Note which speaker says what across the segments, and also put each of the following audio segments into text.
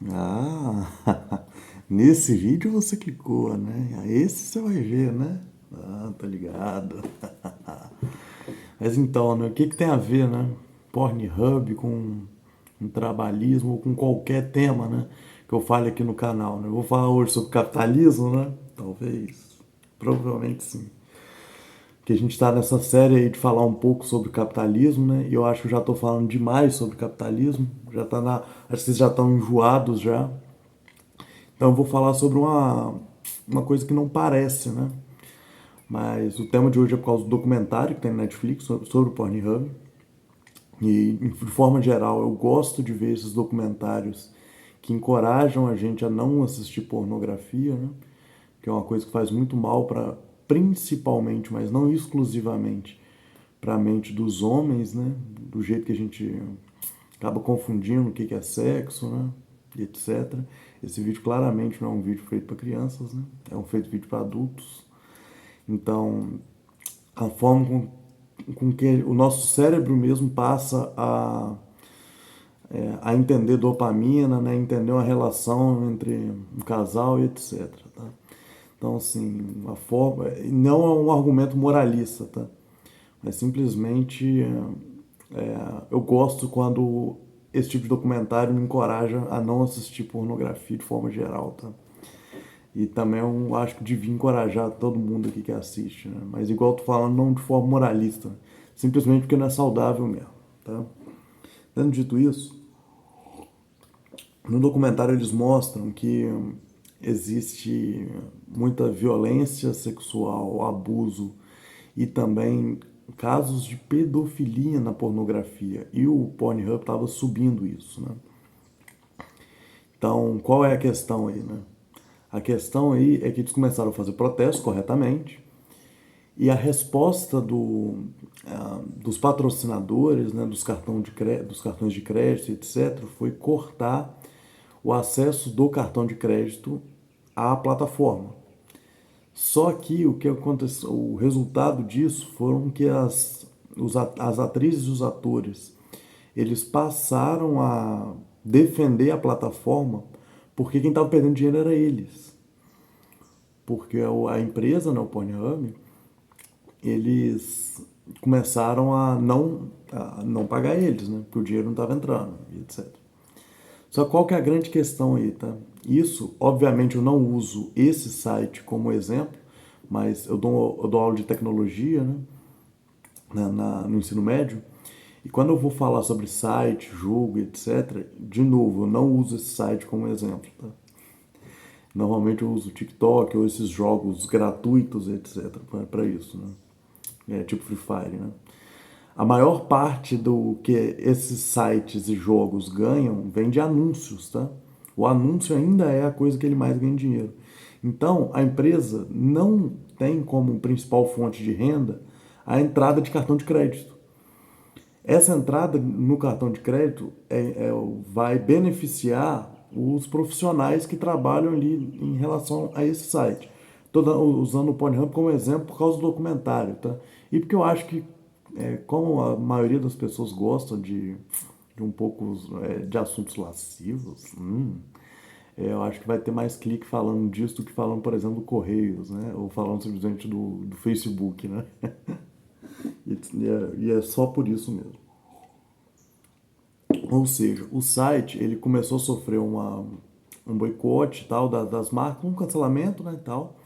Speaker 1: Ah, nesse vídeo você clicou, né? Esse você vai ver, né? Ah, tá ligado. Mas então, né? O que que tem a ver, né? Pornhub com um trabalhismo ou com qualquer tema, né? Que eu fale aqui no canal, né? Eu vou falar hoje sobre capitalismo, né? Talvez. Provavelmente sim. Que a gente está nessa série aí de falar um pouco sobre capitalismo, né? E eu acho que eu já estou falando demais sobre capitalismo. Já tá na. Acho que vocês já estão enjoados já. Então eu vou falar sobre uma coisa que não parece, né? Mas o tema de hoje é por causa do documentário que tem na Netflix sobre o Pornhub. E, de forma geral, eu gosto de ver esses documentários que encorajam a gente a não assistir pornografia, né? Que é uma coisa que faz muito mal para, principalmente, mas não exclusivamente, para a mente dos homens, né? Do jeito que a gente acaba confundindo o que é sexo, né? E etc. Esse vídeo claramente não é um vídeo feito para crianças, né? É um feito vídeo para adultos. Então, a forma com que o nosso cérebro mesmo passa a entender dopamina, né? Entender uma relação entre um casal e etc. Tá? Então, assim, a forma não é um argumento moralista, tá? É simplesmente eu gosto quando esse tipo de documentário me encoraja a não assistir pornografia de forma geral, tá? E também eu acho que devia encorajar todo mundo aqui que assiste, né? Mas igual eu tô falando, não de forma moralista, simplesmente porque não é saudável mesmo, tá? Tendo dito isso, no documentário eles mostram que existe muita violência sexual, abuso e também casos de pedofilia na pornografia. E o Pornhub estava subindo isso, né? Então, qual é a questão aí, né? A questão aí é que eles começaram a fazer protestos corretamente e a resposta dos patrocinadores, né, dos cartões de crédito, etc., foi cortar o acesso do cartão de crédito à plataforma. Só que o que aconteceu, o resultado disso foram que as atrizes e os atores eles passaram a defender a plataforma porque quem estava perdendo dinheiro era eles. Porque a empresa, né, o Pornhub, eles começaram a não pagar eles, né? Porque o dinheiro não estava entrando, etc. Só qual que é a grande questão aí, tá? Isso, obviamente, eu não uso esse site como exemplo, mas eu dou aula de tecnologia, né? No ensino médio. E quando eu vou falar sobre site, jogo, etc., de novo, eu não uso esse site como exemplo, tá? Normalmente eu uso o TikTok ou esses jogos gratuitos, etc., para isso, né? Tipo Free Fire, né? A maior parte do que esses sites e jogos ganham vem de anúncios, tá? O anúncio ainda é a coisa que ele mais ganha dinheiro. Então, a empresa não tem como principal fonte de renda a entrada de cartão de crédito. Essa entrada no cartão de crédito vai beneficiar os profissionais que trabalham ali em relação a esse site. Estou usando o Pornhub como exemplo por causa do documentário, tá? E porque eu acho que, como a maioria das pessoas gosta de um pouco de assuntos lascivos, eu acho que vai ter mais clique falando disso do que falando, por exemplo, do Correios, né? Ou falando simplesmente do Facebook, né? E é só por isso mesmo. Ou seja, o site ele começou a sofrer um boicote tal das marcas, um cancelamento, né, tal.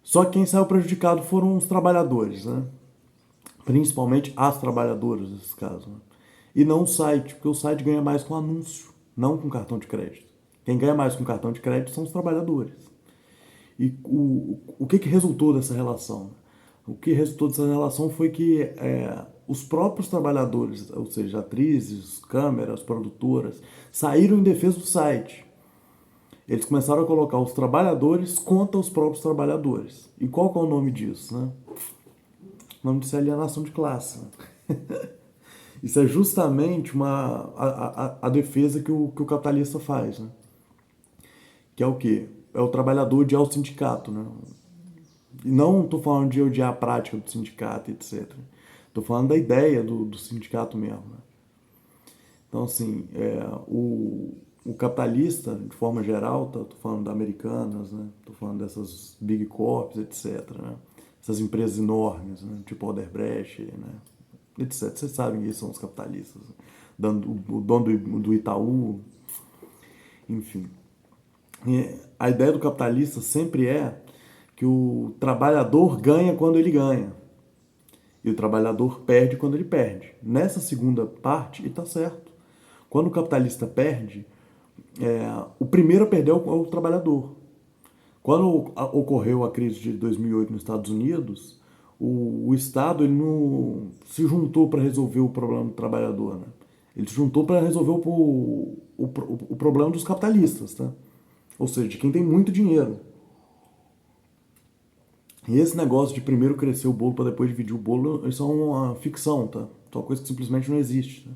Speaker 1: Só que quem saiu prejudicado foram os trabalhadores, né? Principalmente as trabalhadoras nesse caso, né? E não o site, porque o site ganha mais com anúncio, não com cartão de crédito. Quem ganha mais com cartão de crédito são os trabalhadores. E o que resultou dessa relação? O que resultou dessa relação foi que os próprios trabalhadores, ou seja, atrizes, câmeras, produtoras, saíram em defesa do site. Eles começaram a colocar os trabalhadores contra os próprios trabalhadores. E qual que é o nome disso? Né? O nome disso é alienação de classe. Isso é justamente a defesa que o capitalista faz. Né? Que é o quê? É o trabalhador odiar o sindicato. Né? E não estou falando de odiar a prática do sindicato, etc. Estou falando da ideia do sindicato mesmo. Né? Então, assim, o capitalista, de forma geral, tô falando da Americanas, né? Tô falando dessas Big Corps, etc., né? Essas empresas enormes, né? Tipo Odebrecht, né? Etc. Vocês sabem que são os capitalistas. O dono do Itaú, enfim. E a ideia do capitalista sempre é que o trabalhador ganha quando ele ganha. E o trabalhador perde quando ele perde. Nessa segunda parte, e está certo. Quando o capitalista perde, o primeiro a perder é o trabalhador. Quando ocorreu a crise de 2008 nos Estados Unidos, o Estado ele não se juntou para resolver o problema do trabalhador. Né? Ele se juntou para resolver o problema dos capitalistas. Tá? Ou seja, de quem tem muito dinheiro. E esse negócio de primeiro crescer o bolo para depois dividir o bolo, isso é uma ficção, tá? É uma coisa que simplesmente não existe. Né?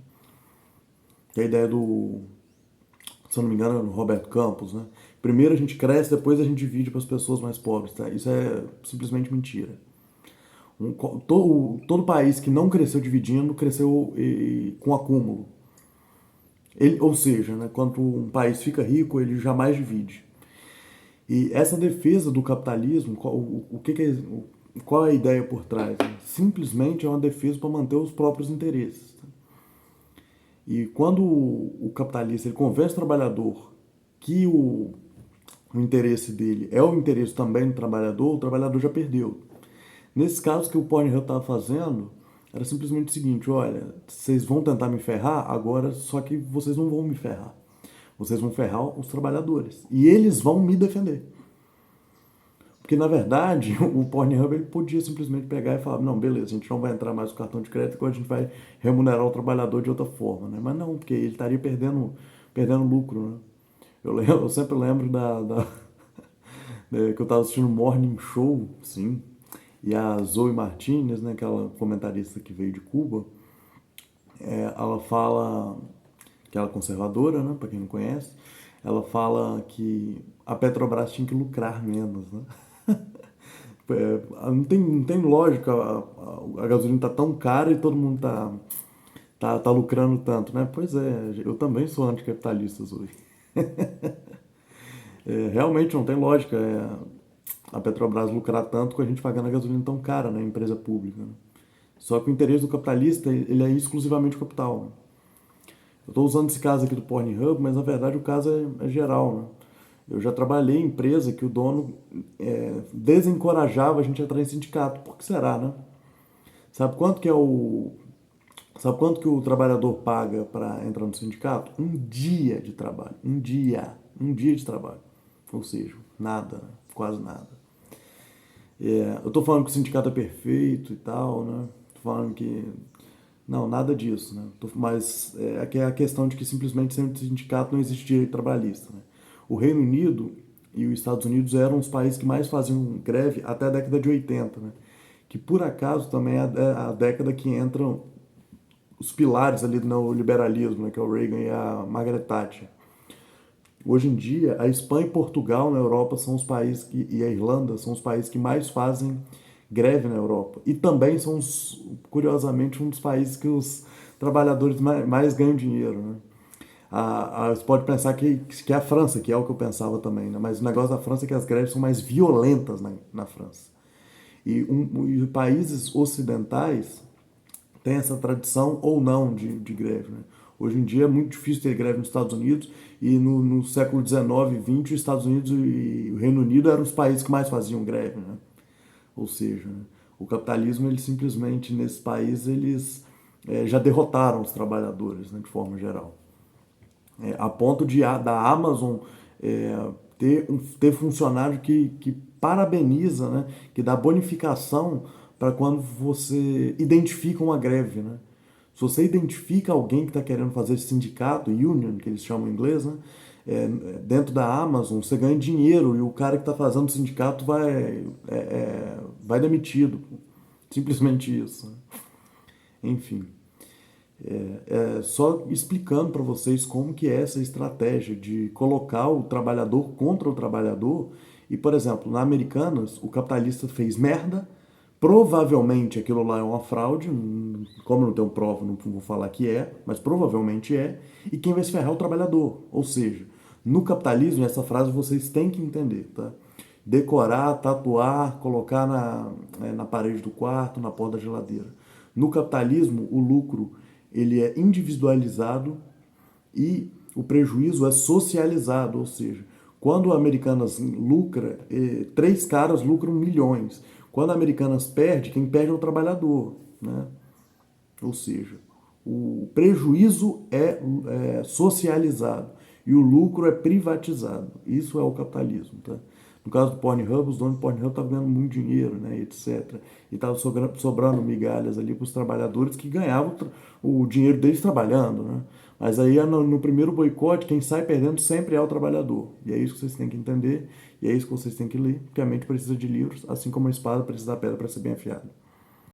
Speaker 1: Que é a ideia do, se eu não me engano, é do Roberto Campos, né? Primeiro a gente cresce, depois a gente divide para as pessoas mais pobres, tá? Isso é simplesmente mentira. Todo país que não cresceu dividindo, cresceu com acúmulo. Ou seja, né, quando um país fica rico, ele jamais divide. E essa defesa do capitalismo, qual é a ideia por trás? Né? Simplesmente é uma defesa para manter os próprios interesses. E quando o capitalista ele convence o trabalhador que o interesse dele é o interesse também do trabalhador, o trabalhador já perdeu. Nesse caso que o Pornhub estava fazendo, era simplesmente o seguinte, olha, vocês vão tentar me ferrar agora, só que vocês não vão me ferrar. Vocês vão ferrar os trabalhadores. E eles vão me defender. Porque, na verdade, o Pornhub ele podia simplesmente pegar e falar, não, beleza, a gente não vai entrar mais no cartão de crédito, agora a gente vai remunerar o trabalhador de outra forma, né? Mas não, porque ele estaria perdendo lucro, né? Eu sempre lembro que eu estava assistindo Morning Show, sim, e a Zoe Martinez, né, aquela comentarista que veio de Cuba, ela fala que ela é conservadora, né, para quem não conhece, ela fala que a Petrobras tinha que lucrar menos, né? Não tem lógica, a gasolina tá tão cara e todo mundo tá lucrando tanto, né? Pois é, eu também sou anticapitalista hoje. Realmente não tem lógica a Petrobras lucrar tanto com a gente pagando a gasolina tão cara, né? Empresa pública. Né? Só que o interesse do capitalista, ele é exclusivamente o capital. Né? Eu estou usando esse caso aqui do Pornhub, mas na verdade o caso é geral, né? Eu já trabalhei em empresa que o dono desencorajava a gente a entrar em sindicato. Por que será, né? Sabe quanto que é o Sabe quanto que o trabalhador paga para entrar no sindicato? Um dia de trabalho. Um dia. Um dia de trabalho. Ou seja, nada, né? Quase nada. Eu tô falando que o sindicato é perfeito e tal, né? Tô falando que. Não, nada disso, né? Mas é a questão de que simplesmente sem o sindicato não existe direito trabalhista. Né? O Reino Unido e os Estados Unidos eram os países que mais faziam greve até a década de 80, né? Que por acaso também é a década que entram os pilares ali do neoliberalismo, né, que é o Reagan e a Margaret Thatcher. Hoje em dia, a Espanha e Portugal na Europa são os países e a Irlanda são os países que mais fazem greve na Europa. E também são, curiosamente, um dos países que os trabalhadores mais ganham dinheiro. Né? Você pode pensar que é a França, que é o que eu pensava também, né? Mas o negócio da França é que as greves são mais violentas na França. E países ocidentais tem essa tradição ou não de greve. Né? Hoje em dia é muito difícil ter greve nos Estados Unidos e no século XIX e XX os Estados Unidos e o Reino Unido eram os países que mais faziam greve. Né? Ou seja, né? O capitalismo, ele simplesmente, nesses países, eles já derrotaram os trabalhadores, né, de forma geral. A ponto da Amazon ter funcionário que parabeniza, né, que dá bonificação para quando você identifica uma greve. Né? Se você identifica alguém que está querendo fazer esse sindicato, union, que eles chamam em inglês, né, dentro da Amazon, você ganha dinheiro e o cara que está fazendo o sindicato vai demitido. Simplesmente isso. Né? Enfim. Só explicando para vocês como que é essa estratégia de colocar o trabalhador contra o trabalhador. E, por exemplo, na Americanas, o capitalista fez merda, Provavelmente aquilo lá é uma fraude, como não tenho prova, não vou falar que é, mas provavelmente é, e quem vai se ferrar é o trabalhador. Ou seja, no capitalismo, essa frase vocês têm que entender, tá? Decorar, tatuar, colocar na parede do quarto, na porta da geladeira. No capitalismo, o lucro ele é individualizado e o prejuízo é socializado, ou seja, quando a Americanas lucra, três caras lucram milhões. Quando a Americanas perde, quem perde é o trabalhador, né? Ou seja, o prejuízo é socializado e o lucro é privatizado. Isso é o capitalismo, tá? No caso do Pornhub, os donos do Pornhub estavam ganhando muito dinheiro, né, etc. E estava sobrando migalhas ali para os trabalhadores que ganhavam o dinheiro deles trabalhando, né? Mas aí no primeiro boicote, quem sai perdendo sempre é o trabalhador. E é isso que vocês têm que entender, e é isso que vocês têm que ler, porque a mente precisa de livros, assim como a espada precisa da pedra para ser bem afiada.